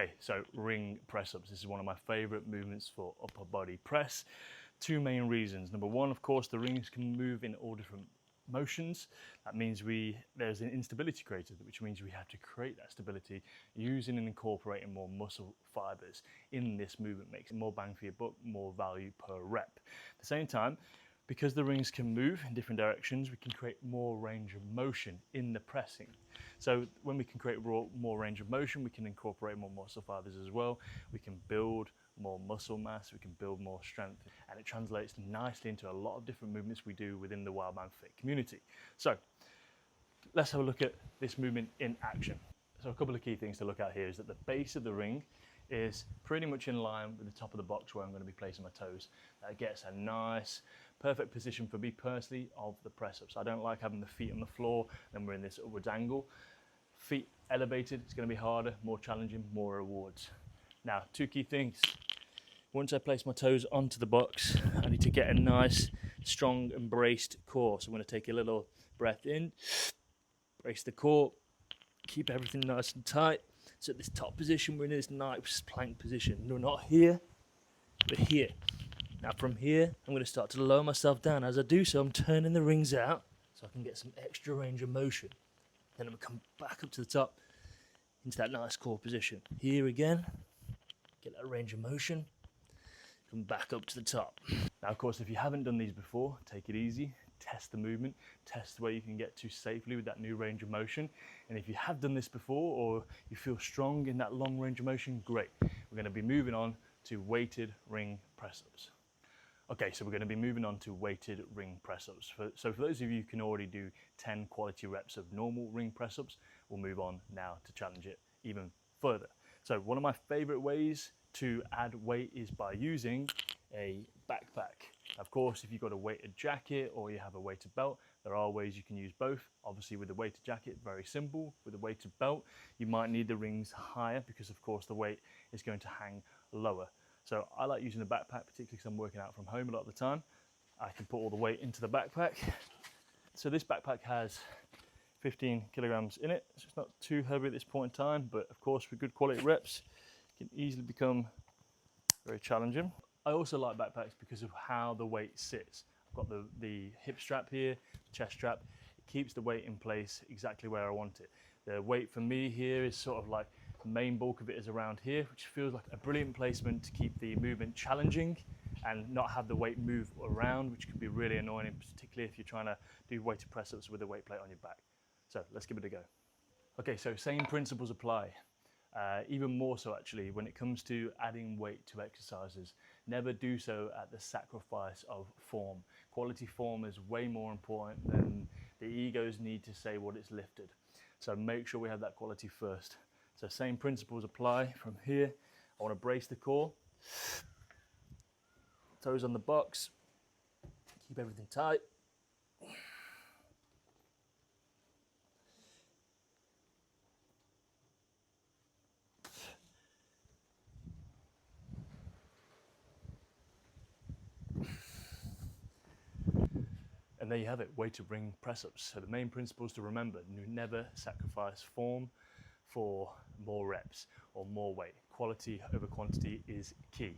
Okay, so ring press-ups. This is one of my favorite movements for upper body press. Two main reasons. Number one, of course, the rings can move in all different motions. That means there's an instability created, which means we have to create that stability using and incorporating more muscle fibers in this movement. Makes it more bang for your buck, more value per rep. At the same time, because the rings can move in different directions, we can create more range of motion in the pressing. So when we can create more range of motion, we can incorporate more muscle fibers as well. We can build more muscle mass, we can build more strength, and it translates nicely into a lot of different movements we do within the Wildman Fit community. So let's have a look at this movement in action. So a couple of key things to look at here is that the base of the ring is pretty much in line with the top of the box where I'm going to be placing my toes. That gets a nice, perfect position for me personally of the press-ups. I don't like having the feet on the floor, then we're in this upwards angle. Feet elevated, it's going to be harder, more challenging, more rewards. Now, two key things. Once I place my toes onto the box, I need to get a nice, strong and braced core. So I'm going to take a little breath in, brace the core, keep everything nice and tight. So at this top position, we're in this nice plank position. No, not here, but here. Now from here, I'm going to start to lower myself down. As I do so, I'm turning the rings out so I can get some extra range of motion. Then I'm going to come back up to the top into that nice core position. Here again, get that range of motion, come back up to the top. Now, of course, if you haven't done these before, take it easy. Test the movement, test where you can get to safely with that new range of motion. And if you have done this before or you feel strong in that long range of motion, great. We're going to be moving on to weighted ring press-ups. Okay, so we're going to be moving on to weighted ring press-ups. So for those of you who can already do 10 quality reps of normal ring press-ups, we'll move on now to challenge it even further. So one of my favorite ways to add weight is by using a backpack. Of course, if you've got a weighted jacket or you have a weighted belt, there are ways you can use both. Obviously with the weighted jacket, very simple. With the weighted belt, you might need the rings higher because of course the weight is going to hang lower. So I like using the backpack, particularly because I'm working out from home a lot of the time. I can put all the weight into the backpack. So this backpack has 15 kilograms in it. So it's not too heavy at this point in time, but of course with good quality reps, it can easily become very challenging. I also like backpacks because of how the weight sits. I've got the hip strap here, chest strap. It keeps the weight in place exactly where I want it. The weight for me here is sort of like the main bulk of it is around here, which feels like a brilliant placement to keep the movement challenging and not have the weight move around, which can be really annoying, particularly if you're trying to do weighted press-ups with a weight plate on your back. So let's give it a go. Okay, so same principles apply. Even more so actually when it comes to adding weight to exercises. Never do so at the sacrifice of form. Quality form is way more important than the ego's need to say what it's lifted. So make sure we have that quality first. So same principles apply from here. I want to brace the core. Toes on the box. Keep everything tight. And there you have it, weighted ring press-ups. So the main principles to remember: never sacrifice form for more reps or more weight. Quality over quantity is key.